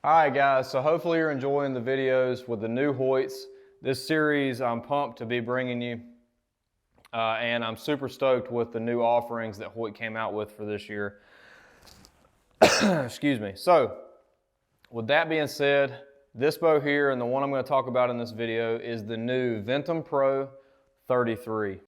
Alright guys, so hopefully you're enjoying the videos with the new Hoyts. This series I'm pumped to be bringing you, and I'm super stoked with the new offerings that Hoyt came out with for this year. Excuse me. So, with that being said, this bow here and the one I'm going to talk about in this video is the new Ventum Pro 33.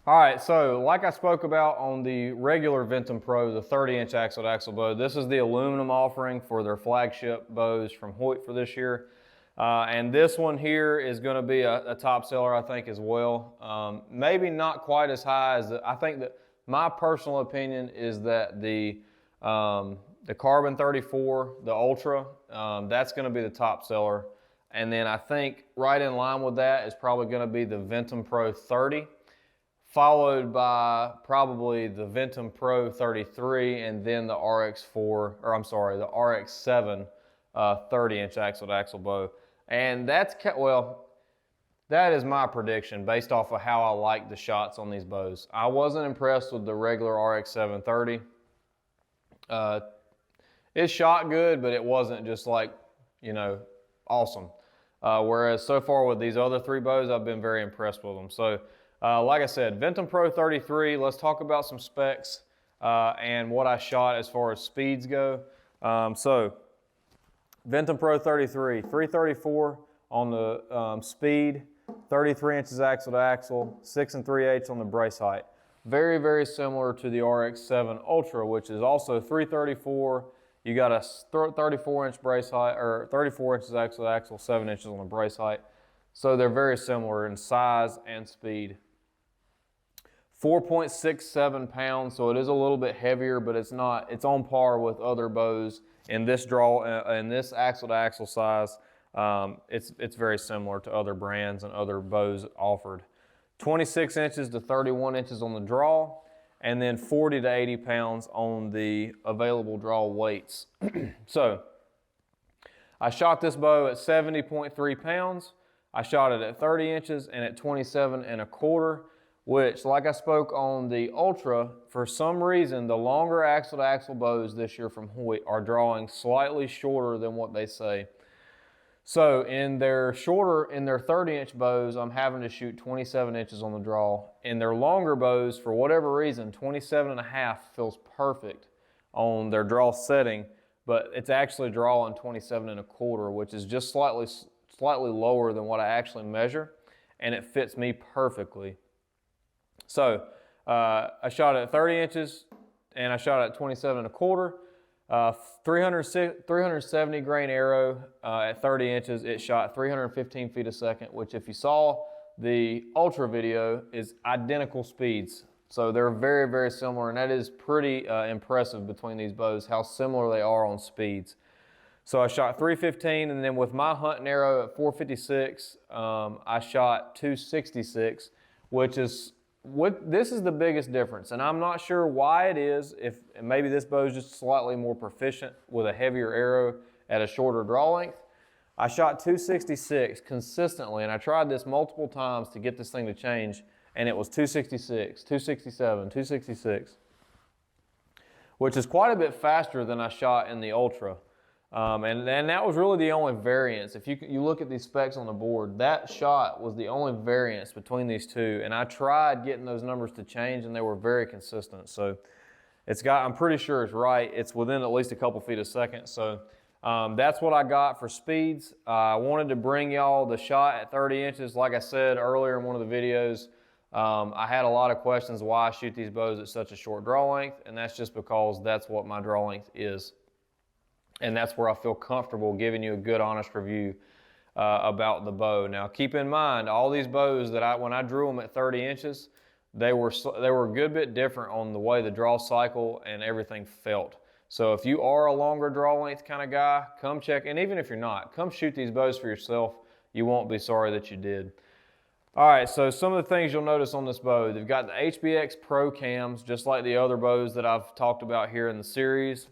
Alright, so like I spoke about on the regular Ventum Pro, the 30-inch axle-to-axle bow, this is the aluminum offering for their flagship bows from Hoyt for this year. And this one here is going to be a top seller, I think, as well. Maybe not quite as high as I think that my personal opinion is that the Carbon 34, the Ultra, that's going to be the top seller. And then I think right in line with that is probably going to be the Ventum Pro 30. Followed by probably the Ventum Pro 33 and then the the RX-7 30-inch axle-to-axle bow. And that's, well, that is my prediction based off of how I like the shots on these bows. I wasn't impressed with the regular RX-7 30. It shot good, but it wasn't just like, you know, awesome. Whereas so far with these other three bows, I've been very impressed with them. So, like I said, Ventum Pro 33, let's talk about some specs and what I shot as far as speeds go. So, Ventum Pro 33, 334 on the speed, 33 inches axle to axle, 6 3/8 on the brace height. Very, very similar to the RX-7 Ultra, which is also 334. You got a 34-inch brace height, or 34 inches axle to axle, 7 inches on the brace height. So they're very similar in size and speed. 4.67 pounds, so it is a little bit heavier, but it's not. It's on par with other bows in this in this axle-to-axle size. It's very similar to other brands and other bows offered. 26 inches to 31 inches on the draw, and then 40 to 80 pounds on the available draw weights. So, I shot this bow at 70.3 pounds. I shot it at 30 inches and at 27 1/4. Which, like I spoke on the Ultra, for some reason, the longer axle-to-axle bows this year from Hoyt are drawing slightly shorter than what they say. So in their 30-inch bows, I'm having to shoot 27 inches on the draw. In their longer bows, for whatever reason, 27 1/2 feels perfect on their draw setting, but it's actually drawing 27 1/4, which is just slightly lower than what I actually measure, and it fits me perfectly. So, I shot at 30 inches and I shot at 27 1/4. 370 grain arrow at 30 inches. It shot 315 feet a second, which if you saw the Ultra video is identical speeds. So they're very, very similar, and that is pretty impressive between these bows, how similar they are on speeds. So I shot 315, and then with my hunting arrow at 456, I shot 266, which is this is the biggest difference, and I'm not sure why it is. If maybe this bow is just slightly more proficient with a heavier arrow at a shorter draw length. I shot 266 consistently, and I tried this multiple times to get this thing to change, and it was 266, 267, 266, which is quite a bit faster than I shot in the Ultra. And that was really the only variance. If you look at these specs on the board, that shot was the only variance between these two. And I tried getting those numbers to change, and they were very consistent. So I'm pretty sure it's right. It's within at least a couple feet a second. So that's what I got for speeds. I wanted to bring y'all the shot at 30 inches. Like I said earlier in one of the videos, I had a lot of questions why I shoot these bows at such a short draw length, and that's just because that's what my draw length is. And that's where I feel comfortable giving you a good, honest review about the bow. Now, keep in mind, all these bows that when I drew them at 30 inches, they were a good bit different on the way the draw cycle and everything felt. So if you are a longer draw length kind of guy, come check, and even if you're not, come shoot these bows for yourself. You won't be sorry that you did. All right, so some of the things you'll notice on this bow, they've got the HBX Pro cams, just like the other bows that I've talked about here in the series.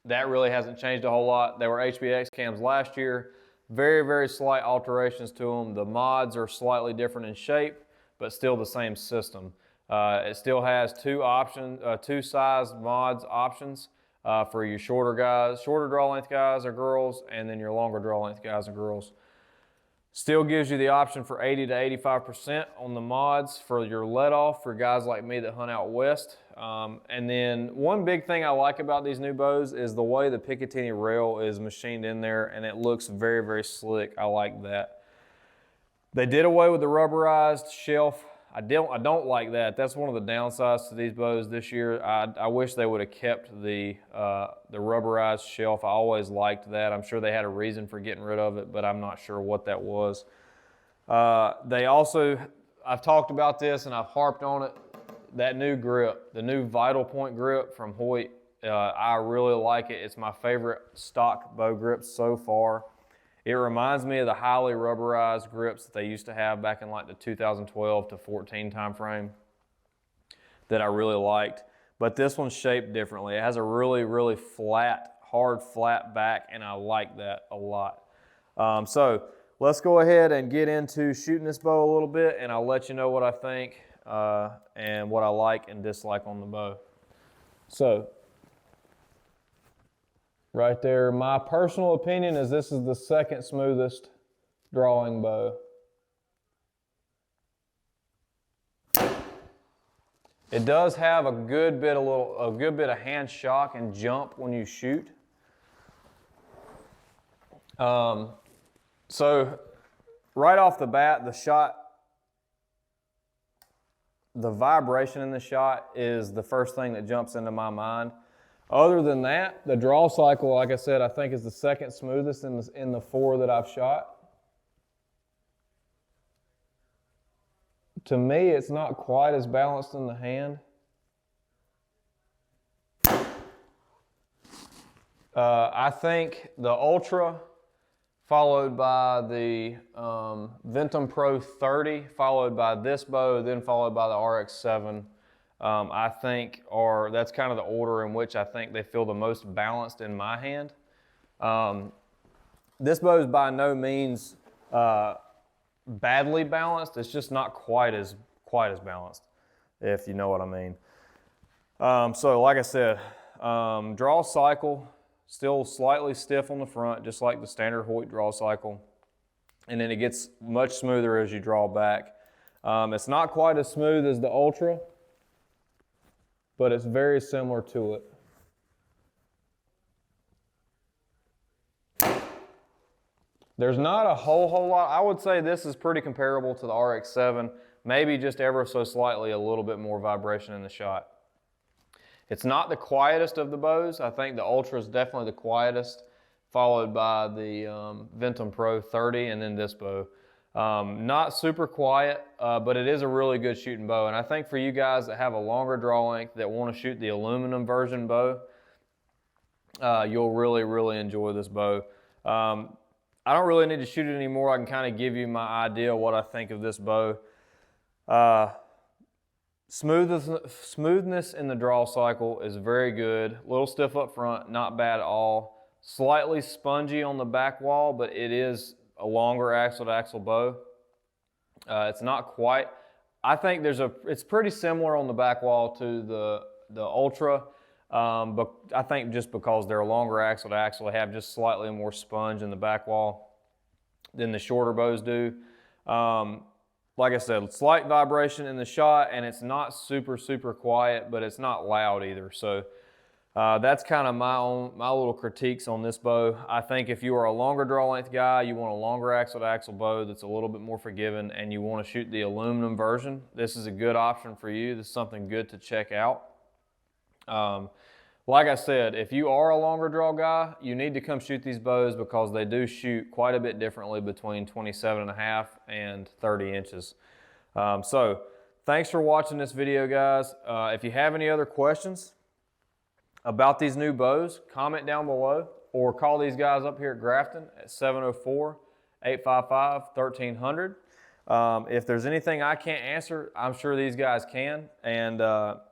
That really hasn't changed a whole lot. They were HBX cams last year. Very, very slight alterations to them. The mods are slightly different in shape, but still the same system. It still has two size mods options for your shorter guys, shorter draw length guys or girls, and then your longer draw length guys and girls. Still gives you the option for 80 to 85% on the mods for your let off for guys like me that hunt out west. And then one big thing I like about these new bows is the way the Picatinny rail is machined in there, and it looks very, very slick. I like that. They did away with the rubberized shelf. I don't like that. That's one of the downsides to these bows this year. I wish they would have kept the rubberized shelf. I always liked that. I'm sure they had a reason for getting rid of it, but I'm not sure what that was. They also, I've talked about this and I've harped on it, that new grip, the new Vital Point grip from Hoyt. I really like it. It's my favorite stock bow grip so far. It reminds me of the highly rubberized grips that they used to have back in like the 2012 to 14 time frame that I really liked. But this one's shaped differently. It has a really, really flat, hard, flat back, and I like that a lot. So let's go ahead and get into shooting this bow a little bit, and I'll let you know what I think and what I like and dislike on the bow. So, right there, my personal opinion is this is the second smoothest drawing bow. It does have a good bit of hand shock and jump when you shoot. So right off the bat, the vibration in the shot is the first thing that jumps into my mind. Other than that, the draw cycle, like I said, I think is the second smoothest in the four that I've shot. To me, it's not quite as balanced in the hand. I think the Ultra, followed by the Ventum Pro 30, followed by this bow, then followed by the RX-7. I think that's kind of the order in which I think they feel the most balanced in my hand. This bow is by no means badly balanced. It's just not quite as balanced, if you know what I mean. So like I said, draw cycle, still slightly stiff on the front, just like the standard Hoyt draw cycle. And then it gets much smoother as you draw back. It's not quite as smooth as the Ultra, but it's very similar to it. There's not a whole lot. I would say this is pretty comparable to the RX-7, maybe just ever so slightly a little bit more vibration in the shot. It's not the quietest of the bows. I think the Ultra is definitely the quietest, followed by the Ventum Pro 30 and then this bow. Not super quiet, but it is a really good shooting bow. And I think for you guys that have a longer draw length that want to shoot the aluminum version bow, you'll really, really enjoy this bow. I don't really need to shoot it anymore. I can kind of give you my idea of what I think of this bow. Smoothness in the draw cycle is very good. A little stiff up front, not bad at all. Slightly spongy on the back wall, but it is a longer axle-to-axle bow. It's not quite. I think it's pretty similar on the back wall to the Ultra, but I think just because they're a longer axle-to-axle, they have just slightly more sponge in the back wall than the shorter bows do. Like I said, slight vibration in the shot, and it's not super, super quiet, but it's not loud either. So That's kind of my little critiques on this bow. I think if you are a longer draw length guy, you want a longer axle to axle bow that's a little bit more forgiving, and you want to shoot the aluminum version, this is a good option for you. This is something good to check out. Like I said, if you are a longer draw guy, you need to come shoot these bows because they do shoot quite a bit differently between 27.5 and 30 inches. So thanks for watching this video, guys. If you have any other questions about these new bows, comment down below or call these guys up here at Grafton at 704-855-1300. If there's anything I can't answer, I'm sure these guys can. And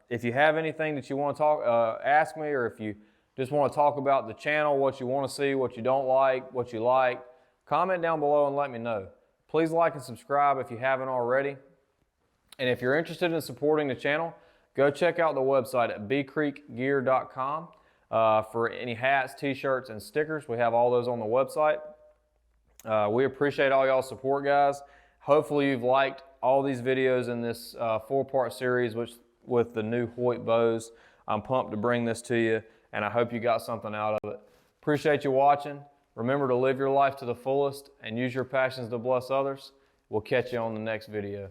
if you have anything that you want to ask me, or if you just want to talk about the channel, what you want to see, what you don't like, what you like, comment down below and let me know. Please like and subscribe if you haven't already. And if you're interested in supporting the channel, go check out the website at bcreekgear.com for any hats, t-shirts, and stickers. We have all those on the website. We appreciate all y'all's support, guys. Hopefully you've liked all these videos in this 4-part series with the new Hoyt bows. I'm pumped to bring this to you, and I hope you got something out of it. Appreciate you watching. Remember to live your life to the fullest and use your passions to bless others. We'll catch you on the next video.